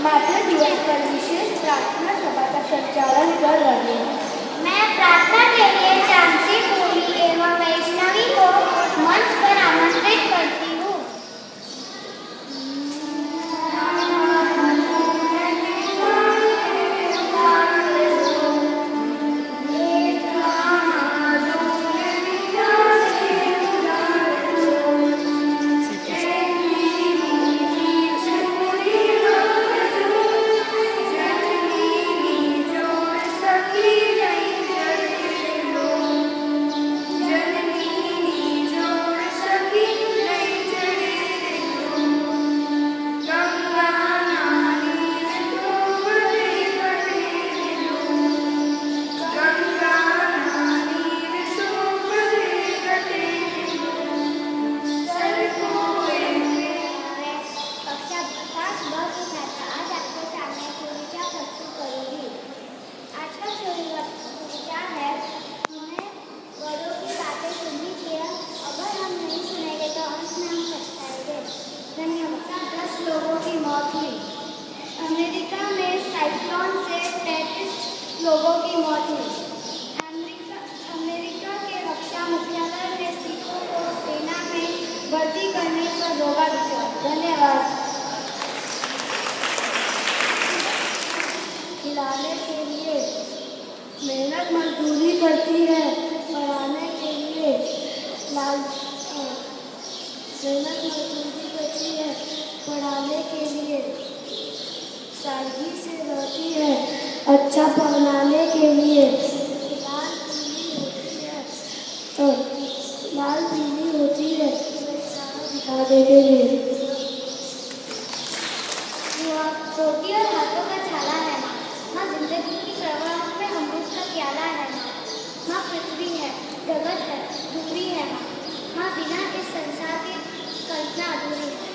मातृ दिवस पर विशेष प्रार्थना सभा का संचालन कर रहे हैं। मैं प्रार्थना के लिए चांसी पूरी एवं वैष्णवी को मंच पर आमंत्रित करती हूँ। अमेरिका में साइक्लोन से 33 लोगों की मौत हुई। अमेरिका के रक्षा मुख्यालय ने सिखों को सेना में भर्ती करने पर रोका दिया। धन्यवाद। खिलाने के लिए मेहनत मजदूरी करती है, पढ़ाने के लिए मेहनत मजदूरी करती है, पढ़ाने के लिए सादगी से रहती है, अच्छा पहनाने के लिए लाल पीली होती है, दिखाने के लिए छोटी और हाथों का छाला है माँ जिंदगी की प्रवाह में अमृत का प्याला है माँ पृथ्वी है, जगत है, दूरी है माँ बिना इस संसार की कल्पना अधूरी है।